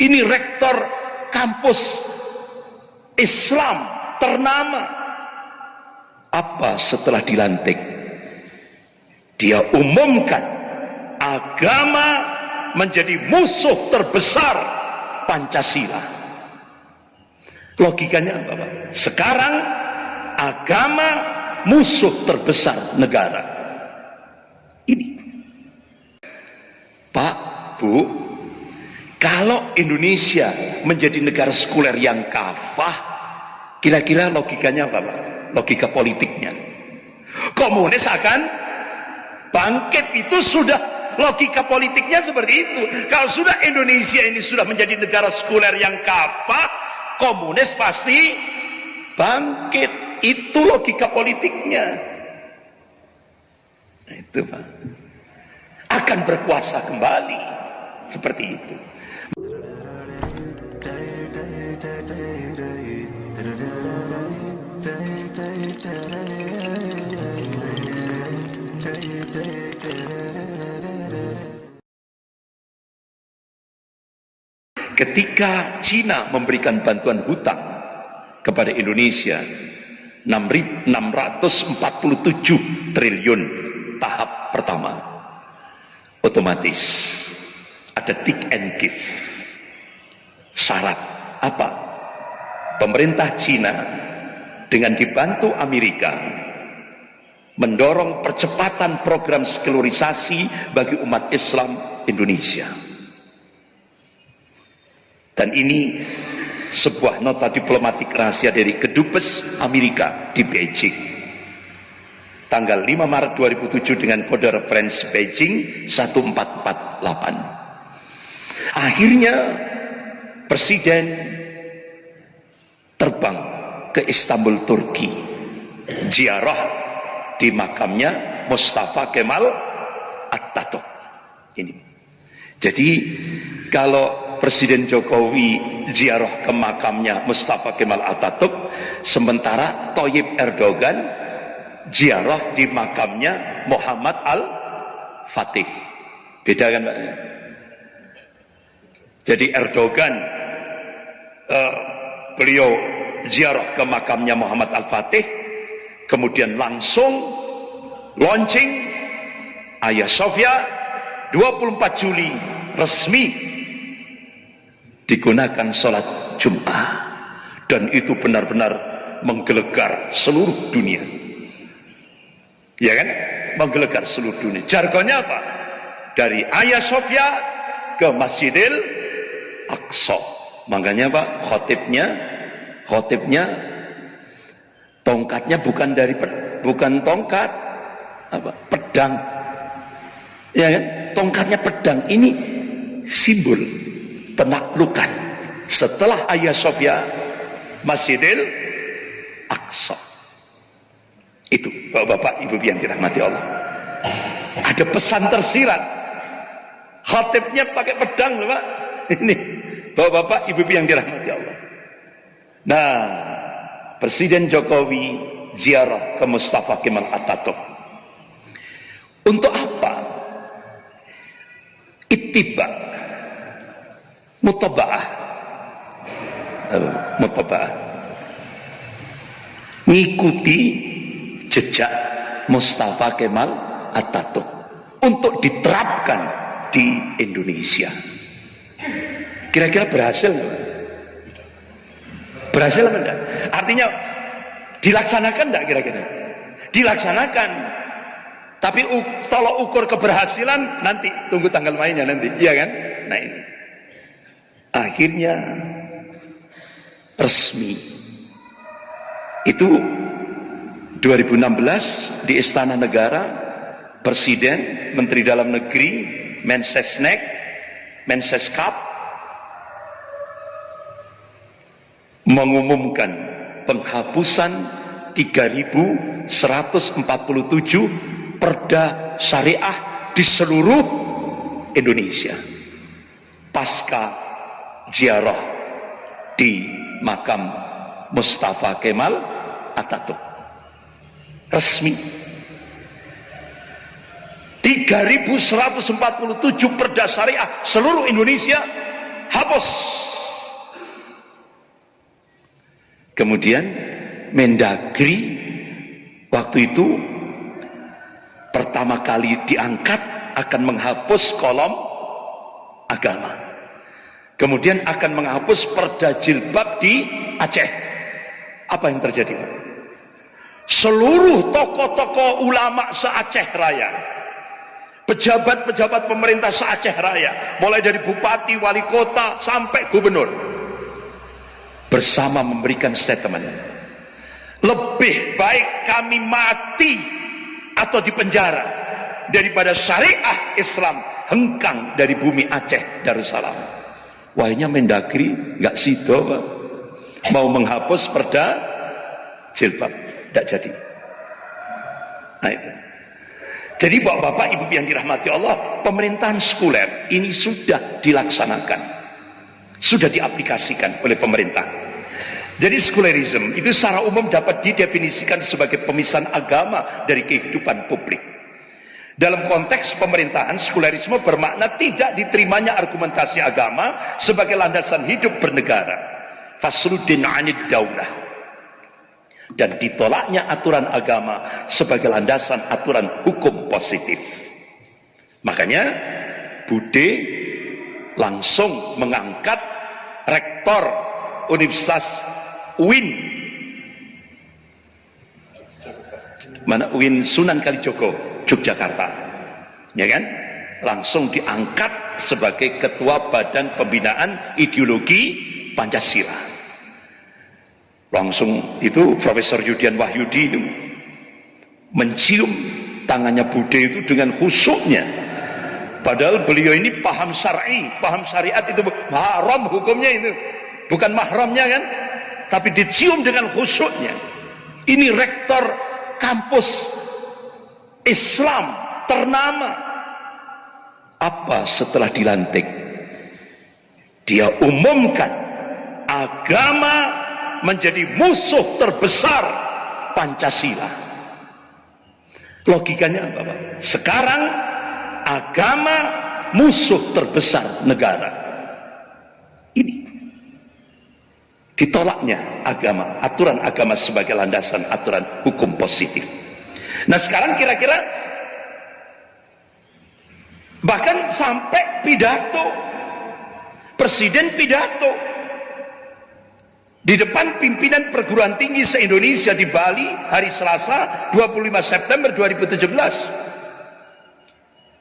Ini rektor kampus Islam ternama. Apa setelah dilantik? Dia umumkan agama menjadi musuh terbesar Pancasila. Logikanya apa, Pak? Sekarang agama musuh terbesar negara. Ini. Pak, Bu, kalau Indonesia menjadi negara sekuler yang kafah, kira-kira logikanya apa, Pak? Logika politiknya. Komunis akan bangkit, itu sudah logika politiknya seperti itu. Kalau sudah Indonesia ini sudah menjadi negara sekuler yang kafah, komunis pasti bangkit. Itu logika politiknya. Nah, itu, Pak. Akan berkuasa kembali seperti itu. Ketika Cina memberikan bantuan hutang kepada Indonesia 647 triliun tahap pertama, otomatis ada take and give. Syarat apa? Pemerintah Cina dengan dibantu Amerika mendorong percepatan program sekularisasi bagi umat Islam Indonesia. Dan ini sebuah nota diplomatik rahasia dari Kedubes Amerika di Beijing. Tanggal 5 Maret 2007 dengan kode referensi Beijing 1448. Akhirnya Presiden terbang ke Istanbul, Turki. Ziarah di makamnya Mustafa Kemal Atatürk. Ini. Jadi kalau Presiden Jokowi ziarah ke makamnya Mustafa Kemal Atatürk, sementara Thayyip Erdogan ziarah di makamnya Muhammad Al-Fatih. Beda kan, Pak? Jadi Erdogan beliau ziarah ke makamnya Muhammad Al-Fatih, kemudian langsung launching Hagia Sophia 24 Juli resmi digunakan sholat Jumat, dan itu benar-benar menggelegar seluruh dunia, ya kan? Menggelegar seluruh dunia. Jargonnya apa? Dari Hagia Sophia ke Masjidil Aqsa. Makanya Pak, khotibnya tongkatnya bukan tongkat apa? Pedang, ya kan? Tongkatnya pedang. Ini simbol penaklukan setelah Hagia Sophia, Masjidil Aqsa. Itu Bapak Ibu yang dirahmati Allah. Ada pesan tersirat. Khatibnya pakai pedang loh, Pak. Ini Bapak Ibu yang dirahmati Allah. Nah, Presiden Jokowi ziarah ke Mustafa Kemal Atatürk. Untuk apa? Ittiba, mutaba'ah, ngikuti jejak Mustafa Kemal Atatürk untuk diterapkan di Indonesia. Kira-kira berhasil nggak? Berhasil apa enggak? Artinya dilaksanakan enggak kira-kira? Dilaksanakan. Tapi tolok ukur keberhasilan nanti, tunggu tanggal mainnya nanti, iya kan? Nah ini. Akhirnya resmi. Itu 2016 di Istana Negara, Presiden, Menteri Dalam Negeri, Mensesnek, Mensekap mengumumkan penghapusan 3.147 perda syariah di seluruh Indonesia pasca ziarah di makam Mustafa Kemal Atatürk. Resmi 3.147 perda syariah seluruh Indonesia hapus. Kemudian Mendagri waktu itu pertama kali diangkat akan menghapus kolom agama. Kemudian akan menghapus perda jilbab di Aceh. Apa yang terjadi? Seluruh tokoh-tokoh ulama se-Aceh Raya, pejabat-pejabat pemerintah se-Aceh Raya, mulai dari bupati, wali kota, sampai gubernur, bersama memberikan statement, lebih baik kami mati atau dipenjara daripada syariah Islam hengkang dari bumi Aceh Darussalam. Wahnya Mendagri nggak sido, Pak. Mau menghapus perda jilbab, tidak jadi. Nah itu. Jadi bapak-bapak, ibu yang dirahmati Allah, pemerintahan sekuler ini sudah dilaksanakan, sudah diaplikasikan oleh pemerintah. Jadi sekulerisme itu secara umum dapat didefinisikan sebagai pemisahan agama dari kehidupan publik. Dalam konteks pemerintahan, sekulerisme bermakna tidak diterimanya argumentasi agama sebagai landasan hidup bernegara, fasluddin anid daulah, dan ditolaknya aturan agama sebagai landasan aturan hukum positif. Makanya Bude langsung mengangkat rektor Universitas UIN, mana UIN Sunan Kalijogo, Yogyakarta, ya kan? Langsung diangkat sebagai ketua Badan Pembinaan Ideologi Pancasila. Langsung itu Profesor Yudian Wahyudi itu mencium tangannya Bude itu dengan khusyuknya. Padahal beliau ini paham syar'i, paham syariat, itu haram hukumnya itu, bukan mahramnya kan? Tapi dicium dengan khusyuknya. Ini rektor kampus Islam ternama. Apa setelah dilantik? Dia umumkan agama menjadi musuh terbesar Pancasila. Logikanya apa, Pak? Sekarang agama musuh terbesar negara. Ini ditolaknya agama, aturan agama sebagai landasan aturan hukum positif. Nah sekarang kira-kira bahkan sampai pidato, presiden pidato di depan pimpinan perguruan tinggi se-Indonesia di Bali hari Selasa 25 September 2017.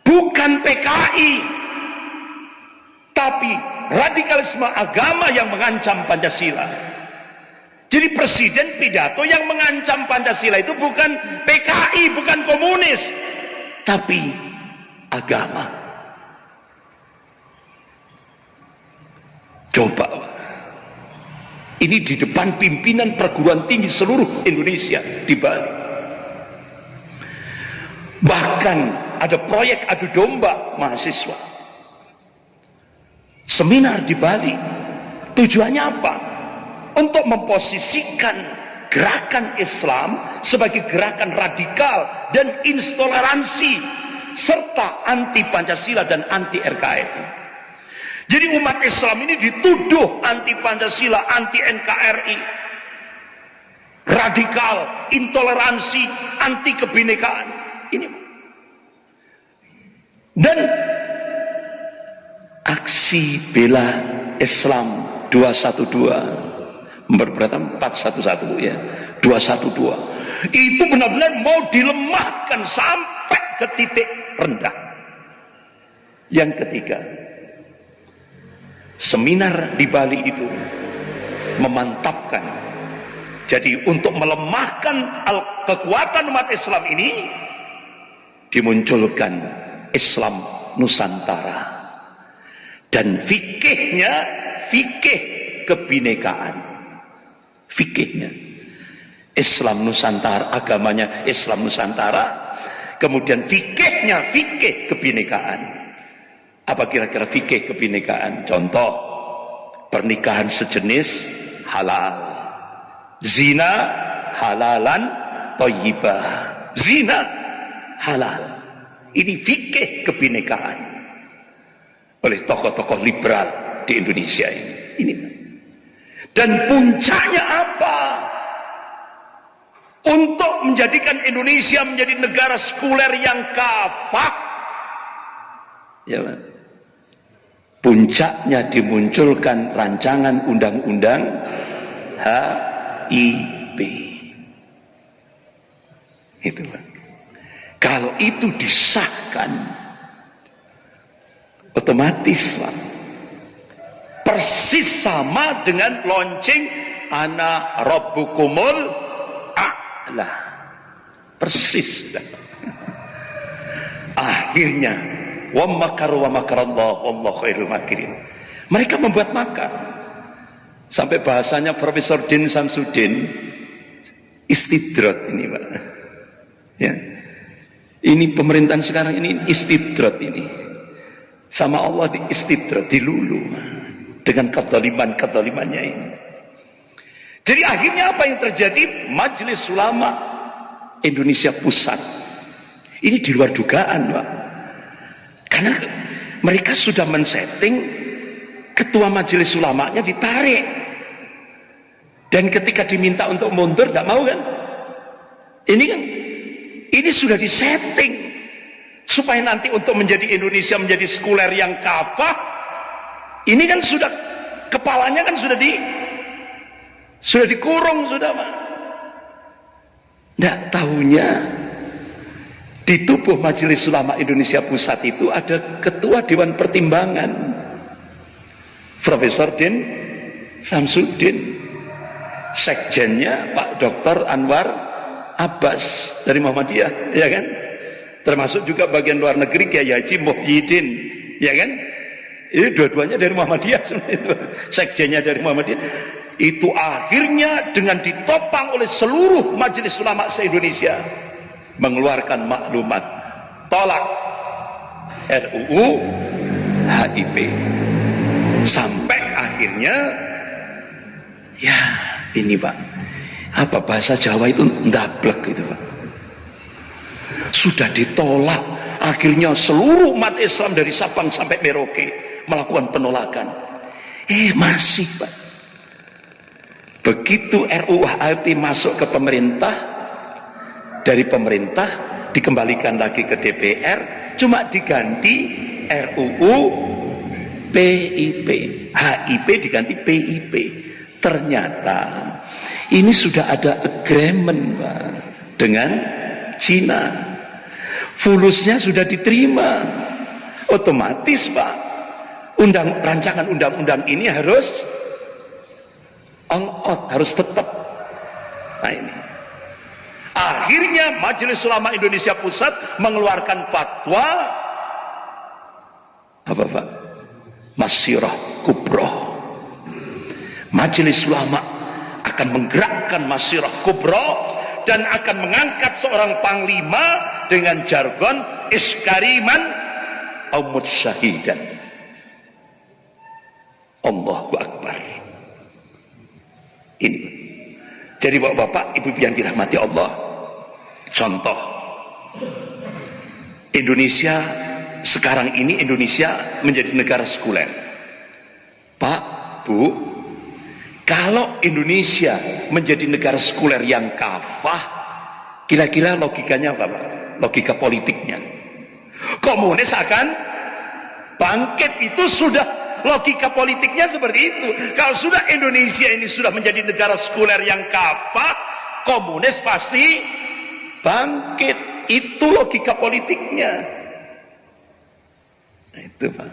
Bukan PKI, tapi radikalisme agama yang mengancam Pancasila. Jadi presiden pidato yang mengancam Pancasila itu bukan PKI, bukan komunis, tapi agama. Coba, ini di depan pimpinan perguruan tinggi seluruh Indonesia di Bali. Bahkan ada proyek adu domba mahasiswa, seminar di Bali. Tujuannya apa? Untuk memposisikan gerakan Islam sebagai gerakan radikal dan intoleransi serta anti Pancasila dan anti NKRI. Jadi umat Islam ini dituduh anti Pancasila, anti NKRI, radikal, intoleransi, anti kebinekaan. Ini dan aksi bela Islam 212 berberapa 411 ya, 212 itu benar-benar mau dilemahkan sampai ke titik rendah. Yang ketiga, seminar di Bali itu memantapkan, jadi untuk melemahkan kekuatan umat Islam ini dimunculkan Islam Nusantara dan fikihnya fikih kebinekaan. Fikihnya Islam Nusantara, agamanya Islam Nusantara, kemudian fikihnya fikih kebinekaan. Apa kira-kira fikih kebinekaan? Contoh, pernikahan sejenis halal, zina halalan thayyibah, zina halal. Ini fikih kebinekaan oleh tokoh-tokoh liberal di Indonesia ini. Dan puncaknya apa? Untuk menjadikan Indonesia menjadi negara sekuler yang kafah, ya, puncaknya dimunculkan rancangan undang-undang HIP. Itu, Pak. Kalau itu disahkan, otomatis, Pak, persis sama dengan launching ana rabbukumul a'la. Persis. Akhirnya wa makaru wa makarallah wallahu khairul makirin. Mereka membuat makar. Sampai bahasanya Profesor Din Samsudin, istidrat ini, Pak. Ya. Ini pemerintahan sekarang ini istidrat ini. Sama Allah di istidrat, dilulu dengan kezalimannya ini. Jadi akhirnya apa yang terjadi? Majelis Ulama Indonesia Pusat ini di luar dugaan, Pak. Karena mereka sudah men-setting ketua majelis ulamanya ditarik. Dan ketika diminta untuk mundur nggak mau kan? Ini sudah disetting supaya nanti untuk menjadi Indonesia menjadi sekuler yang kafah. Ini kan sudah kepalanya kan sudah dikurung sudah, Pak. Nggak tahunya di tubuh Majelis Ulama Indonesia Pusat itu ada Ketua Dewan Pertimbangan Profesor Din Samsudin, sekjennya Pak Dr. Anwar Abbas dari Muhammadiyah, ya kan? Termasuk juga bagian luar negeri Kiai Haji Muhyiddin, ya kan? Ini dua-duanya dari Muhammadiyah, sekjennya dari Muhammadiyah. Itu akhirnya dengan ditopang oleh seluruh majelis ulama se-Indonesia mengeluarkan maklumat tolak RUU HIP. Sampai akhirnya, ya ini, Pak, apa bahasa Jawa itu ndablek itu, Pak. Sudah ditolak, akhirnya seluruh umat Islam dari Sabang sampai Merauke melakukan penolakan. Masih, Pak. Begitu RUU HIP masuk ke pemerintah, dari pemerintah dikembalikan lagi ke DPR, cuma diganti RUU PIP, HIP diganti PIP. Ternyata ini sudah ada agreement, Pak, dengan Cina. Fulusnya sudah diterima. Otomatis, Pak, rancangan undang-undang ini harus on out, harus tetap. Nah ini. Akhirnya Majelis Ulama Indonesia Pusat mengeluarkan fatwa apa, Pak? Masyirah Kubra. Majelis Ulama akan menggerakkan Masyirah Kubra dan akan mengangkat seorang panglima dengan jargon iskariman aumut syahidan. Allahu Akbar. Ini. Jadi bapak-bapak, ibu yang dirahmati Allah, contoh Indonesia sekarang ini, Indonesia menjadi negara sekuler. Pak, Bu, kalau Indonesia menjadi negara sekuler yang kafah, kira-kira logikanya apa, Pak? Logika politiknya komunis akan bangkit. Itu sudah logika politiknya seperti itu. Kalau sudah Indonesia ini sudah menjadi negara sekuler yang kafah, komunis pasti bangkit. Itu logika politiknya. Nah, itu, Pak,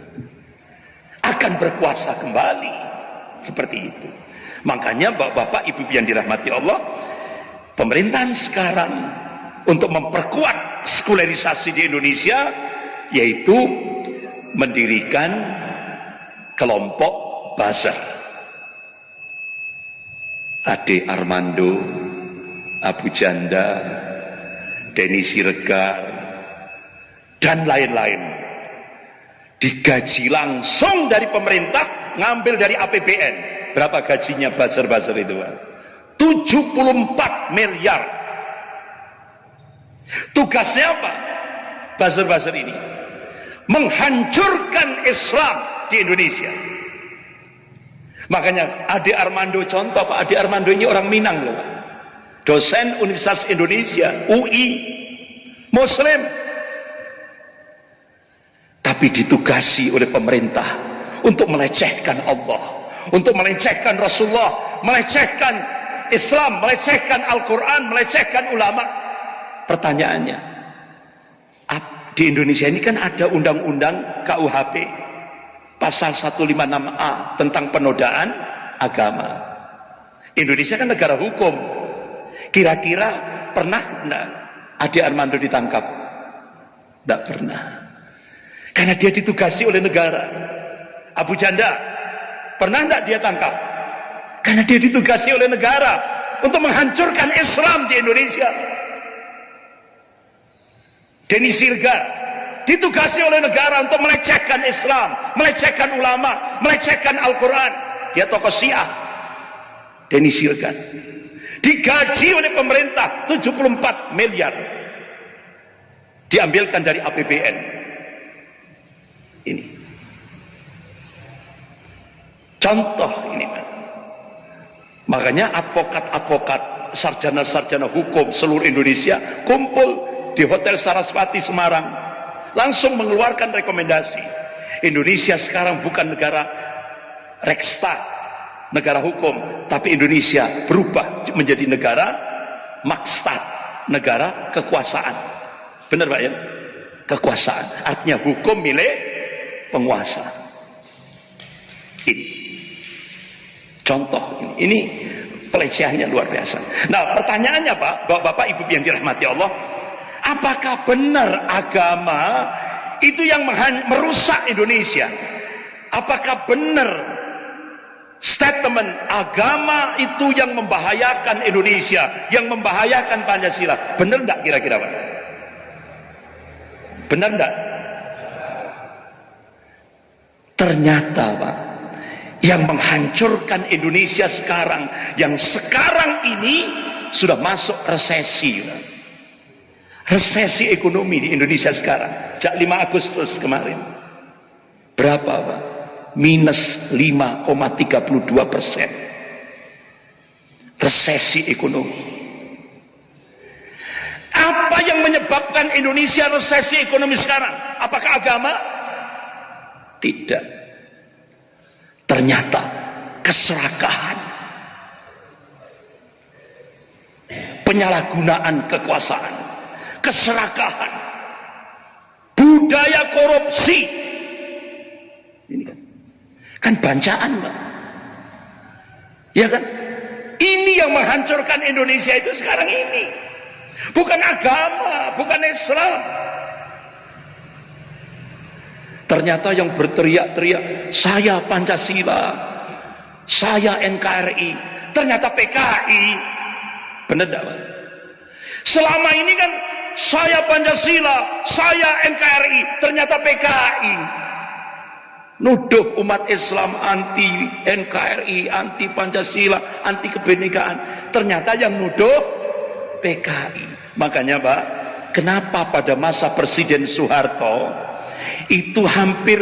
akan berkuasa kembali seperti itu. Makanya bapak-bapak, ibu yang dirahmati Allah, pemerintahan sekarang untuk memperkuat sekulerisasi di Indonesia, yaitu mendirikan kelompok buzzer. Ade Armando, Abu Janda, Denny Siregar, dan lain-lain. Digaji langsung dari pemerintah, ngambil dari APBN. Berapa gajinya buzzer-buzzer itu, Pak? 74 miliar. Tugasnya apa? Buzzer-buzzer ini menghancurkan Islam di Indonesia. Makanya Ade Armando contoh, Pak Ade Armando ini orang Minang loh, dosen Universitas Indonesia UI, Muslim, tapi ditugasi oleh pemerintah untuk melecehkan Allah, untuk melecehkan Rasulullah, melecehkan Islam, melecehkan Al-Quran, melecehkan ulama. Pertanyaannya, di Indonesia ini kan ada undang-undang KUHP pasal 156A tentang penodaan agama. Indonesia kan negara hukum. Kira-kira pernah enggak Ade Armando ditangkap? Enggak pernah. Karena dia ditugasi oleh negara. Abu Janda, pernah enggak dia tangkap? Karena dia ditugasi oleh negara untuk menghancurkan Islam di Indonesia. Denny Sirgar ditugasi oleh negara untuk melecehkan Islam, melecehkan ulama, melecehkan Al-Quran. Dia tokoh Syiah, Denny Sirgar, digaji oleh pemerintah 74 miliar, diambilkan dari APBN. Ini contoh ini. Makanya advokat-advokat, sarjana-sarjana hukum seluruh Indonesia kumpul di Hotel Saraswati Semarang, langsung mengeluarkan rekomendasi. Indonesia sekarang bukan negara Rekstag, negara hukum, tapi Indonesia berubah menjadi negara Makstad, negara kekuasaan. Benar Pak ya? Kekuasaan, artinya hukum milik penguasa. Ini contoh, ini pelecehannya luar biasa. Nah pertanyaannya Pak, Bapak Ibu yang dirahmati Allah, apakah benar agama itu yang merusak Indonesia? Apakah benar statement agama itu yang membahayakan Indonesia, yang membahayakan Pancasila? Benar enggak kira-kira Pak? Benar enggak? Ternyata Pak, yang menghancurkan Indonesia sekarang, yang sekarang ini sudah masuk resesi Pak. Resesi ekonomi di Indonesia sekarang sejak 5 Agustus kemarin berapa Pak? Minus 5,32%. Resesi ekonomi. Apa yang menyebabkan Indonesia resesi ekonomi sekarang? Apakah agama? Tidak. Ternyata keserakahan, penyalahgunaan kekuasaan, keserakahan, budaya korupsi. Ini kan bancaan Pak, ya kan? Ini yang menghancurkan Indonesia itu sekarang ini, bukan agama, bukan Islam. Ternyata yang berteriak-teriak saya Pancasila, saya NKRI, ternyata PKI. Benar tidak Pak? Selama ini kan saya Pancasila, saya NKRI, ternyata PKI. Nuduh umat Islam anti NKRI, anti Pancasila, anti kebinekaan. Ternyata yang nuduh PKI. Makanya Pak, kenapa pada masa Presiden Soeharto itu hampir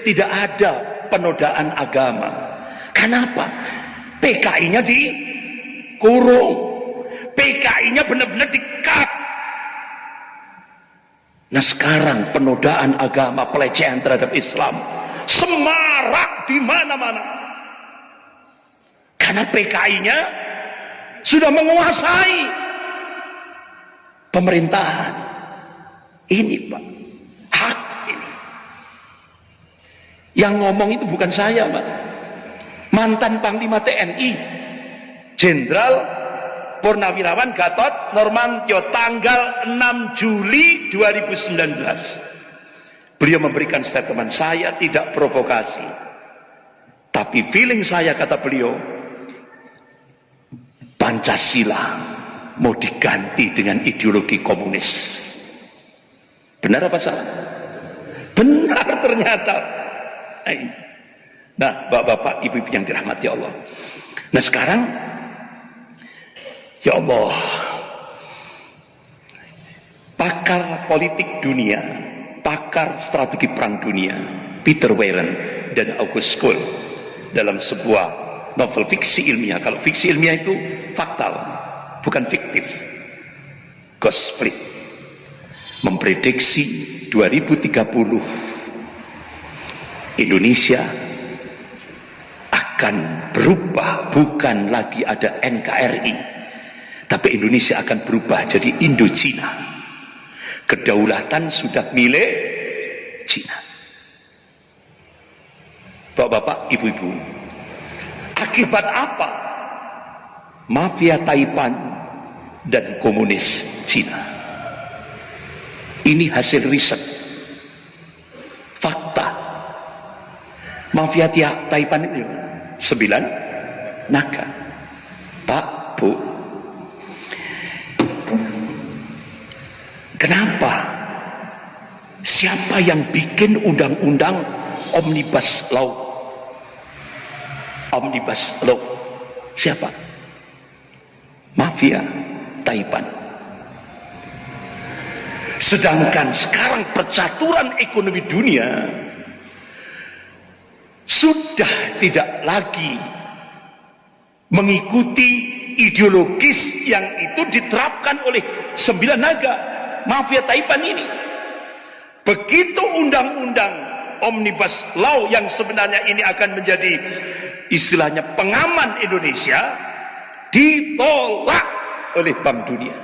tidak ada penodaan agama? Kenapa? PKI-nya dikurung, PKI-nya benar-benar di-cut. Nah sekarang penodaan agama, pelecehan terhadap Islam semarak di mana-mana. Karena PKI-nya sudah menguasai pemerintahan. Ini Pak, hak ini. Yang ngomong itu bukan saya Pak, mantan Panglima TNI Jenderal Purnawirawan Gatot Nurmantio, tanggal 6 Juli 2019. Beliau memberikan statement, saya tidak provokasi, tapi feeling saya, kata beliau, Pancasila mau diganti dengan ideologi komunis. Benar apa salah? Benar ternyata. Nah bapak-bapak, ibu-ibu yang dirahmati Allah, nah sekarang ya Allah, pakar politik dunia, pakar strategi perang dunia, Peter Warren dan August Cole dalam sebuah novel fiksi ilmiah. Kalau fiksi ilmiah itu fakta, bukan fiktif. Gosfried memprediksi 2030 Indonesia akan berubah, bukan lagi ada NKRI, tapi Indonesia akan berubah jadi Indochina. Kedaulatan sudah milik Cina. Bapak-bapak, ibu-ibu, akibat apa? Mafia Taipan dan komunis Cina. Ini hasil riset, fakta. Mafia Taipan itu 9 naga. Pak, Bu, kenapa? Siapa yang bikin undang-undang Omnibus Law? Omnibus Law siapa? Mafia Taipan. Sedangkan sekarang percaturan ekonomi dunia sudah tidak lagi mengikuti ideologis yang itu diterapkan oleh 9 naga Mafia Taipan ini. Begitu undang-undang Omnibus Law yang sebenarnya ini akan menjadi istilahnya pengaman Indonesia, ditolak oleh Bank Dunia.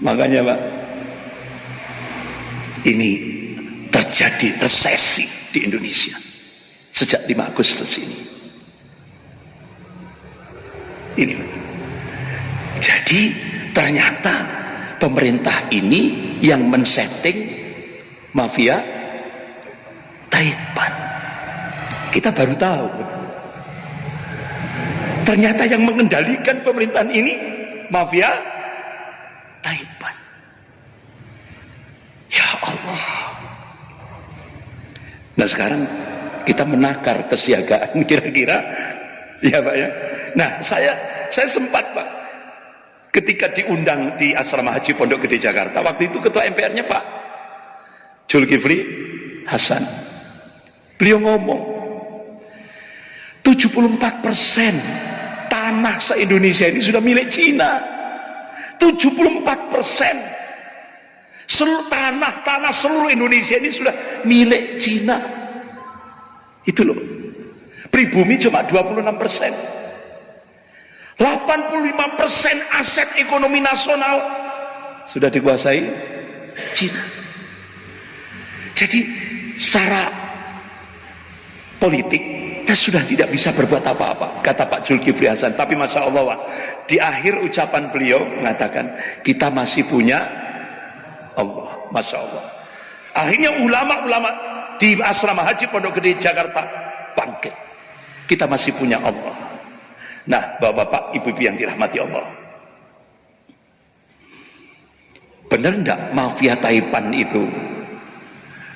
Makanya Pak, ini terjadi resesi di Indonesia sejak 5 Agustus ini. Ini jadi ternyata pemerintah ini yang men-setting Mafia Taipan. Kita baru tahu ternyata yang mengendalikan pemerintahan ini Mafia Taipan. Ya Allah. Nah sekarang kita menakar kesiagaan kira-kira, ya Pak ya. Nah saya sempat Pak, ketika diundang di Asrama Haji Pondok Gede Jakarta, waktu itu ketua MPR-nya Pak Zulkifli Hasan, beliau ngomong 74% tanah se-Indonesia ini sudah milik Cina. 74% tanah seluruh Indonesia ini sudah milik Cina. Itu loh. Pribumi cuma 26%. 85% aset ekonomi nasional sudah dikuasai Cina. Jadi secara politik kita sudah tidak bisa berbuat apa-apa, kata Pak Zulkifli Hasan. Tapi Masya Allah, Pak, di akhir ucapan beliau mengatakan kita masih punya Allah. Masya Allah. Akhirnya ulama-ulama di Asrama Haji Pondok Gede Jakarta bangkit. Kita masih punya Allah. Nah, bapak-bapak, ibu-ibu yang dirahmati Allah, benar enggak mafia Taipan itu?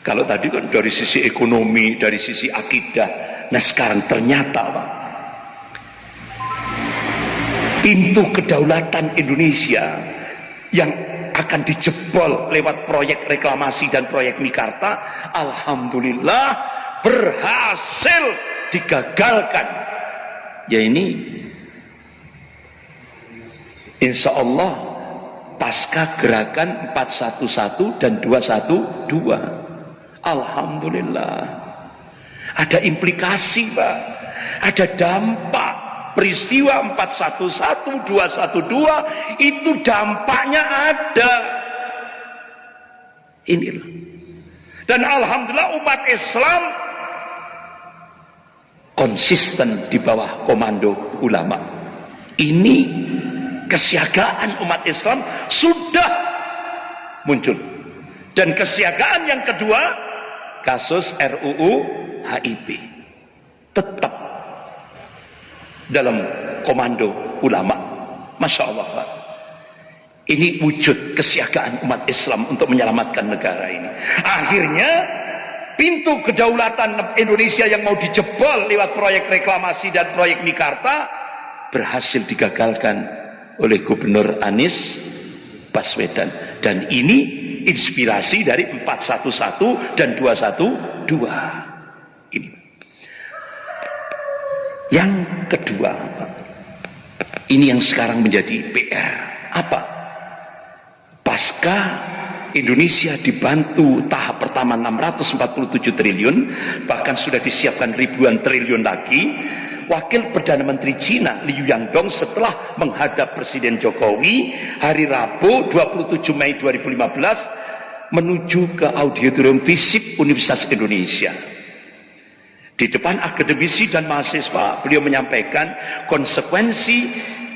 Kalau tadi kan dari sisi ekonomi, dari sisi akidah. Nah sekarang ternyata Pak, pintu kedaulatan Indonesia yang akan dijebol lewat proyek reklamasi dan proyek Mikarta, alhamdulillah berhasil digagalkan. Ya ini insya Allah pasca gerakan 411 dan 212, alhamdulillah ada implikasi Pak, ada dampak. Peristiwa 411, 212 itu dampaknya ada. Inilah. Dan alhamdulillah umat Islam konsisten di bawah komando ulama. Ini kesiagaan umat Islam sudah muncul. Dan kesiagaan yang kedua, kasus RUU HIP tetap dalam komando ulama. Masya Allah Pak, ini wujud kesiagaan umat Islam untuk menyelamatkan negara ini. Akhirnya pintu kedaulatan Indonesia yang mau dijebol lewat proyek reklamasi dan proyek Mikarta berhasil digagalkan oleh Gubernur Anies Baswedan. Dan ini inspirasi dari 411 dan 212 ini. Yang kedua, ini yang sekarang menjadi PR. Apa? Pasca Indonesia dibantu tahap pertama 647 triliun, bahkan sudah disiapkan ribuan triliun lagi. Wakil Perdana Menteri Cina Liu Yangdong setelah menghadap Presiden Jokowi hari Rabu 27 Mei 2015 menuju ke Auditorium FISIP Universitas Indonesia. Di depan akademisi dan mahasiswa, beliau menyampaikan konsekuensi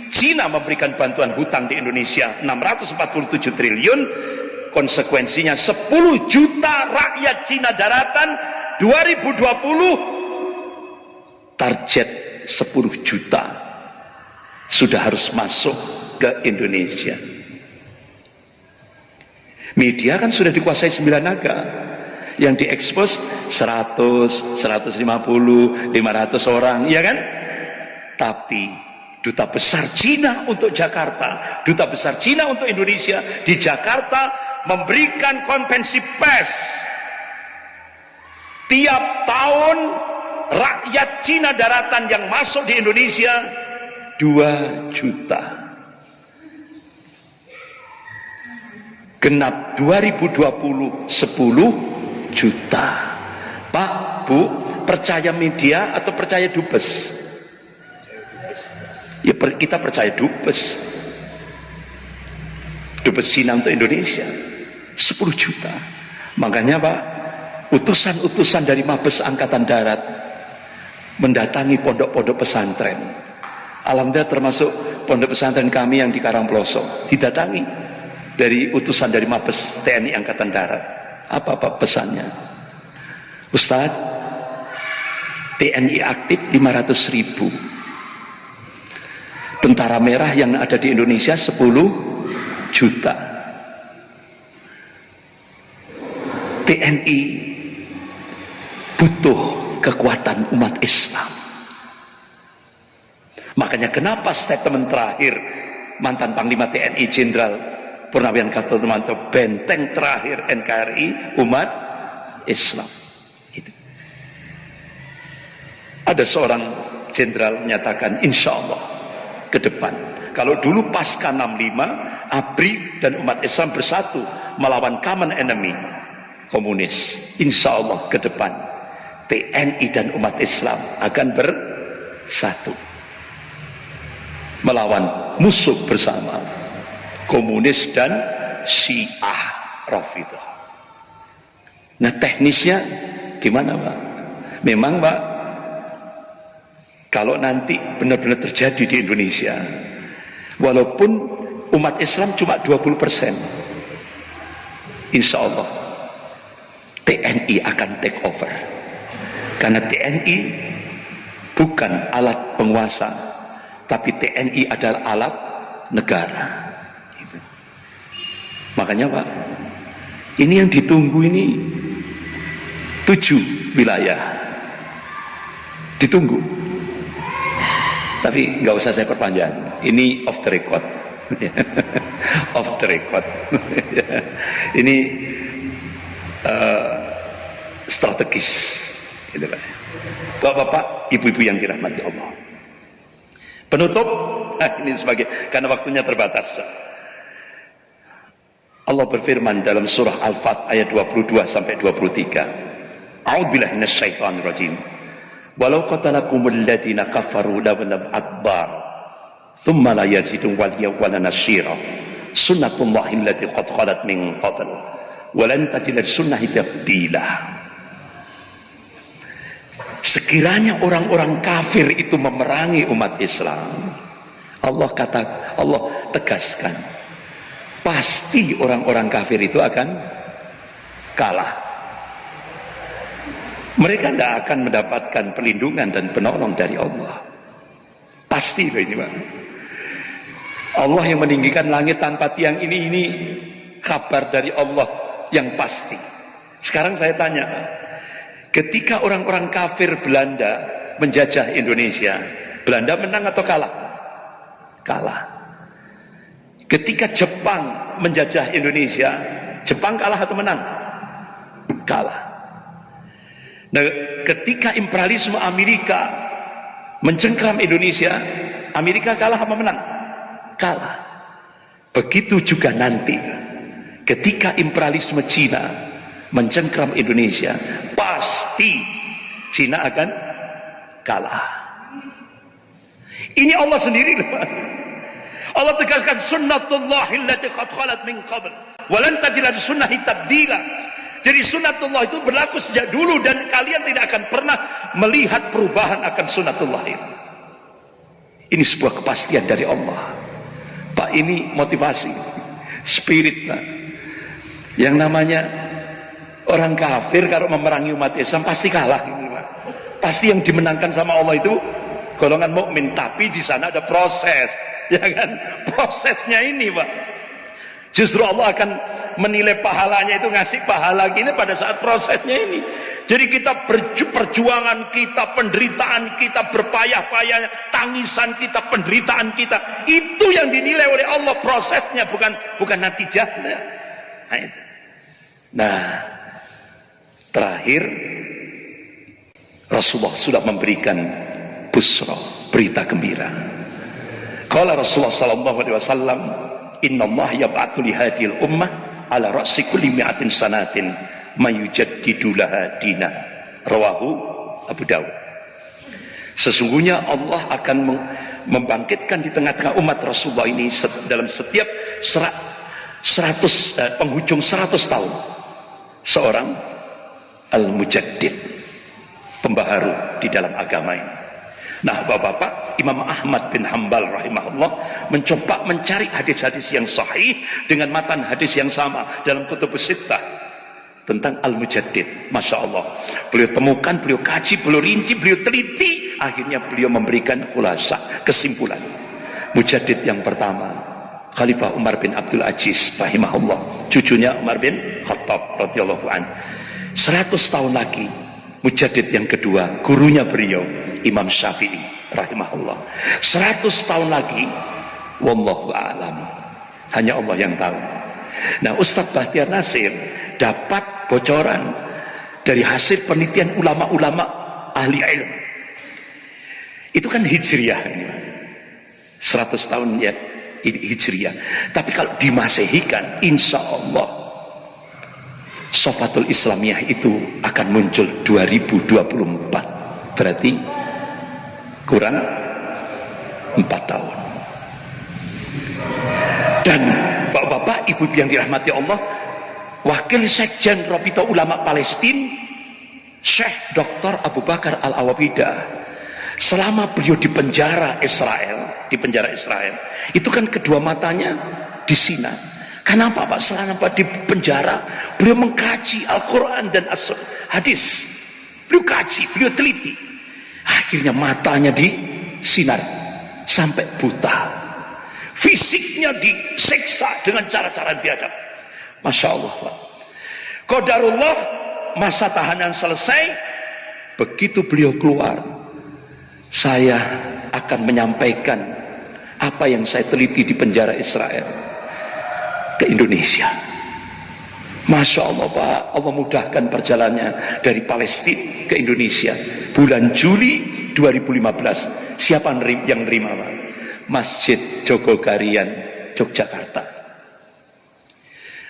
Cina memberikan bantuan hutang di Indonesia 647 triliun, konsekuensinya 10 juta rakyat Cina daratan 2020, target 10 juta sudah harus masuk ke Indonesia. Media kan sudah dikuasai 9 naga, yang diekspos 100, 150, 500 orang, ya kan? Tapi duta besar Cina untuk Jakarta, duta besar Cina untuk Indonesia di Jakarta memberikan konferensi pers. Tiap tahun rakyat Cina daratan yang masuk di Indonesia 2 juta. Genap 2020 10 juta. Pak, Bu, percaya media atau percaya dubes? Ya kita percaya dubes. Dubes Cina untuk Indonesia 10 juta. Makanya Pak, utusan-utusan dari Mabes Angkatan Darat mendatangi pondok-pondok pesantren. Alhamdulillah termasuk pondok pesantren kami yang di Karangploso didatangi dari utusan dari Mabes TNI Angkatan Darat. Apa pesannya? Ustadz, TNI aktif 500.000. Tentara merah yang ada di Indonesia 10 juta. TNI butuh kekuatan umat Islam. Makanya kenapa statement terakhir mantan Panglima TNI Jenderal Purnawian Gatot Nurmantio, benteng terakhir NKRI umat Islam. Gitu. Ada seorang jenderal menyatakan insya Allah ke depan, kalau dulu pasca 65 ABRI dan umat Islam bersatu melawan common enemy komunis, insya Allah ke depan TNI dan umat Islam akan bersatu melawan musuh bersama komunis dan Syiah Rafidhah. Nah teknisnya gimana Pak? Memang Pak, kalau nanti benar-benar terjadi di Indonesia, walaupun umat Islam cuma 20%, insya Allah TNI akan take over. Karena TNI bukan alat penguasa, tapi TNI adalah alat negara. Gitu. Makanya Pak, ini yang ditunggu ini 7 wilayah ditunggu. Tapi nggak usah saya perpanjang. Ini off the record. Off the record. Ini strategis. Gitu Pak. Bapak-bapak, ibu-ibu yang dirahmati Allah. Penutup, ini sebagai karena waktunya terbatas. Allah berfirman dalam surah Al-Fat ayat 22 sampai 23. A'udzubillahi minasyaitonir rajim. Walau qatalakumul ladzina kafaru lawlam adbar thumma la yajidun waliya wala nasyira sunnatullahi allati qad khalat min qabl wa lan tajida sunnahi tabdila. Sekiranya orang-orang kafir itu memerangi umat Islam, Allah tegaskan, pasti orang-orang kafir itu akan kalah. Mereka tidak akan mendapatkan perlindungan dan penolong dari Allah. Pasti ini Pak. Allah yang meninggikan langit tanpa tiang ini kabar dari Allah yang pasti. Sekarang saya tanya, ketika orang-orang kafir Belanda menjajah Indonesia, Belanda menang atau kalah? Kalah. Ketika Jepang menjajah Indonesia, Jepang kalah atau menang? Kalah. Nah, ketika imperialisme Amerika mencengkram Indonesia, Amerika kalah apa menang? Kalah. Begitu juga nanti ketika imperialisme Cina mencengkram Indonesia, pasti Cina akan kalah. Ini Allah sendiri loh. Allah tegaskan sunnatullahi allati qad khalat min qabl wa lan tajida sunnahi tabdila. Jadi sunnatullah itu berlaku sejak dulu dan kalian tidak akan pernah melihat perubahan akan sunnatullah itu. Ini sebuah kepastian dari Allah. Pak, ini motivasi, spirit, Pak. Yang namanya orang kafir kalau memerangi umat Islam pasti kalah gitu, Pak. Pasti yang dimenangkan sama Allah itu golongan mukmin, tapi di sana ada proses, ya kan? Prosesnya ini, Pak. Justru Allah akan menilai pahalanya itu, ngasih pahala gini pada saat prosesnya ini. Jadi kita perjuangan kita, penderitaan kita, berpayah-payah, tangisan kita, penderitaan kita, itu yang dinilai oleh Allah prosesnya, bukan natijahnya. Nah, terakhir Rasulullah sudah memberikan busra, berita gembira. Qala Rasulullah sallallahu alaihi wasallam, innallaha yab'atsu li hadhil ummah ala ra'si kulli mi'atin sanatin mayujaddidu laha dina. Rawahu Abu Dawud. Sesungguhnya Allah akan membangkitkan di tengah-tengah umat Rasulullah ini dalam setiap penghujung 100 tahun seorang al-mujaddid, pembaharu di dalam agama ini. Nah, Bapak-bapak, Imam Ahmad bin Hanbal rahimahullah mencoba mencari hadis-hadis yang sahih dengan matan hadis yang sama dalam Kutubus Sittah tentang Al-Mujaddid. Masya Allah, beliau temukan, beliau kaji, beliau rinci, beliau teliti, akhirnya beliau memberikan khulasa, kesimpulan. Mujaddid yang pertama Khalifah Umar bin Abdul Aziz rahimahullah, cucunya Umar bin Khattab radhiyallahu an. 100 tahun lagi Mujaddid yang kedua, gurunya beliau Imam Syafi'i rahimahullah. 100 tahun lagi, wallahu a'lam, hanya Allah yang tahu. Nah, Ustadz Bahtiar Nasir dapat bocoran dari hasil penelitian ulama-ulama ahli ilmu. Itu kan hijriyah ini, 100 tahun ya hijriyah. Tapi kalau dimasehikan, insya Allah Sofatul Islamiyah itu akan muncul 2024. Berarti kurang 4 tahun. Dan bapak-bapak, ibu-ibu yang dirahmati Allah, Wakil Sekjen Rabita Ulama Palestina Syekh Dr. Abu Bakar Al-Awabidah, selama beliau di penjara Israel, itu kan kedua matanya di Sina. Kenapa Pak? Selama di penjara beliau mengkaji Al-Quran dan hadis, beliau kaji, beliau teliti, akhirnya matanya disinar sampai buta, fisiknya disiksa dengan cara-cara biadab. Masya Allah, Pak. Qadarullah, masa tahanan selesai, begitu beliau keluar, saya akan menyampaikan apa yang saya teliti di penjara Israel ke Indonesia. Masya Allah, Pak. Allah mudahkan perjalanannya dari Palestina ke Indonesia bulan Juli 2015. Siapa yang nerima, Pak? Masjid Jogokarian, Yogyakarta.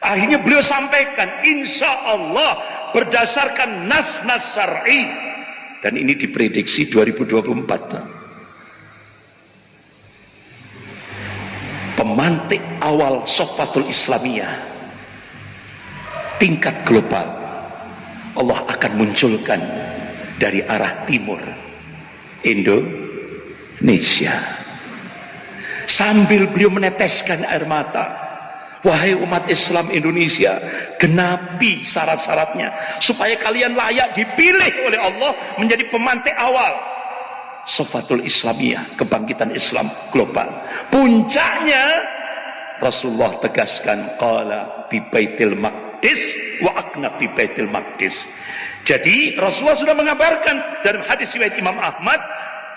Akhirnya beliau sampaikan, insya Allah berdasarkan nas-nas syar'i, dan ini diprediksi 2024. Pemantik awal Sofatul Islamiyah tingkat global Allah akan munculkan dari arah timur Indonesia. Sambil beliau meneteskan air mata, wahai umat Islam Indonesia, genapi syarat-syaratnya supaya kalian layak dipilih oleh Allah menjadi pemantik awal Sofatul Islamiyah, kebangkitan Islam global. Puncaknya Rasulullah tegaskan, qala bi Baitil Maqdis wa akna fi Baitil Maqdis. Jadi Rasulullah sudah mengabarkan dalam hadis riwayat Imam Ahmad,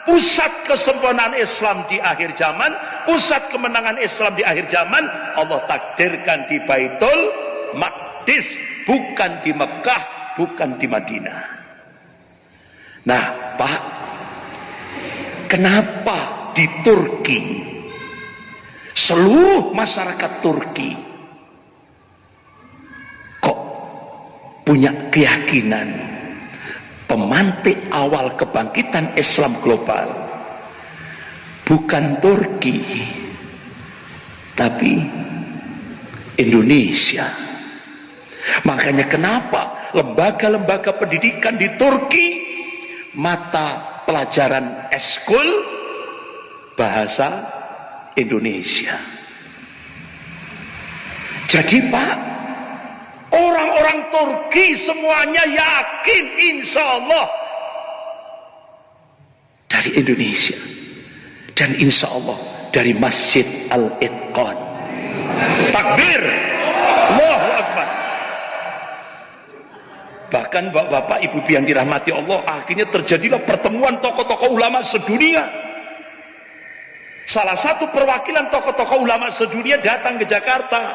pusat kesempurnaan Islam di akhir zaman, pusat kemenangan Islam di akhir zaman, Allah takdirkan di Baitul Maqdis, bukan di Mekah, bukan di Madinah. Nah, Pak, kenapa di Turki seluruh masyarakat Turki kok punya keyakinan pemantik awal kebangkitan Islam global bukan Turki tapi Indonesia. Makanya kenapa lembaga-lembaga pendidikan di Turki mata pelajaran eskul bahasa Indonesia. Jadi Pak, orang-orang Turki semuanya yakin insya Allah dari Indonesia dan insya Allah dari Masjid Al-Itqan. Takbir, Allahu Akbar. Bahkan bapak-bapak, ibu-ibu yang dirahmati Allah, akhirnya terjadilah pertemuan tokoh-tokoh ulama sedunia. Salah satu perwakilan tokoh-tokoh ulama sedunia datang ke Jakarta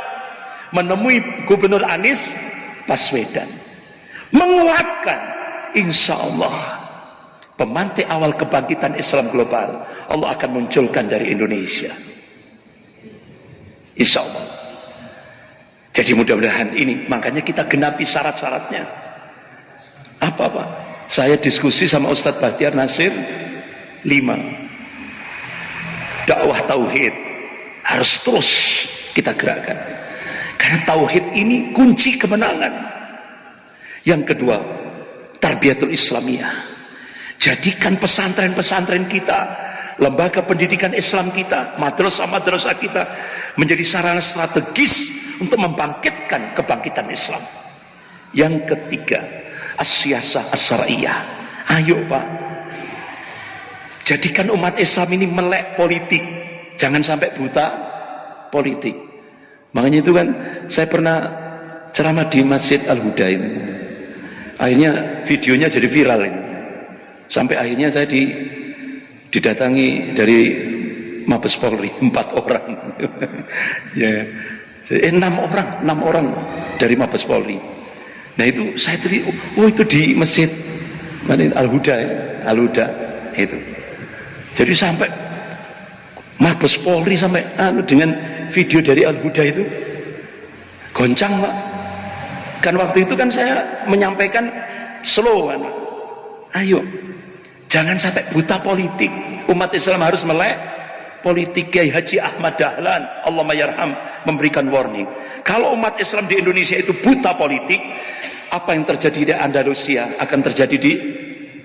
menemui Gubernur Anies Baswedan, menguatkan insya Allah pemantik awal kebangkitan Islam global Allah akan munculkan dari Indonesia, insya Allah. Jadi mudah-mudahan ini, makanya kita genapi syarat-syaratnya. Apa Pak? Saya diskusi sama Ustadz Bahtiar Nasir 5. Dakwah tauhid harus terus kita gerakkan, karena tauhid ini kunci kemenangan. Yang kedua, tarbiyatul Islamiyah. Jadikan pesantren-pesantren kita, lembaga pendidikan Islam kita, madrasah-madrasah kita menjadi sarana strategis untuk membangkitkan kebangkitan Islam. Yang ketiga, as-siyasah as-syar'iyyah. Ayo Pak, jadikan umat Islam ini melek politik, jangan sampai buta politik. Makanya itu kan saya pernah ceramah di Masjid Al-Huda ini, akhirnya videonya jadi viral ini, sampai akhirnya saya didatangi dari Mabes Polri 4 orang ya, 6 orang dari Mabes Polri. Nah itu saya tadi, oh itu di Masjid Al-Huda ya, Al-Huda itu. Jadi sampai Mabes Polri sampai dengan video dari Al-Huda itu goncang Pak. Kan waktu itu kan saya menyampaikan slogan, ayo jangan sampai buta politik. Umat Islam harus melek politik. Kiai Haji Ahmad Dahlan, Allahumma yarham, memberikan warning. Kalau umat Islam di Indonesia itu buta politik, apa yang terjadi di Andalusia akan terjadi di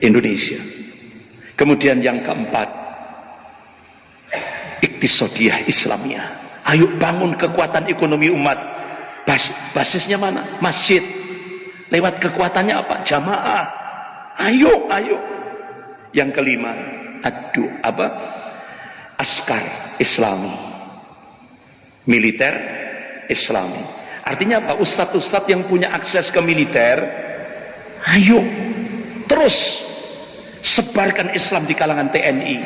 Indonesia. Kemudian yang keempat, iktisodiyah Islamiyah. Ayo bangun kekuatan ekonomi umat. Basisnya mana? Masjid. Lewat kekuatannya apa? Jamaah. Ayo. Yang kelima, askar Islami, militer Islami. Artinya apa? Ustadz-ustadz yang punya akses ke militer, ayo terus sebarkan Islam di kalangan TNI,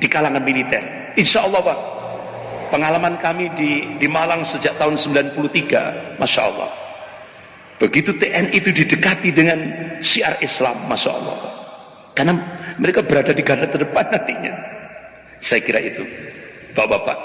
di kalangan militer. Insya Allah Pak, pengalaman kami di Malang sejak tahun 93, Masya Allah, begitu TNI itu didekati dengan syiar Islam, Masya Allah, karena mereka berada di garda terdepan nantinya. Saya kira itu Bapak-bapak,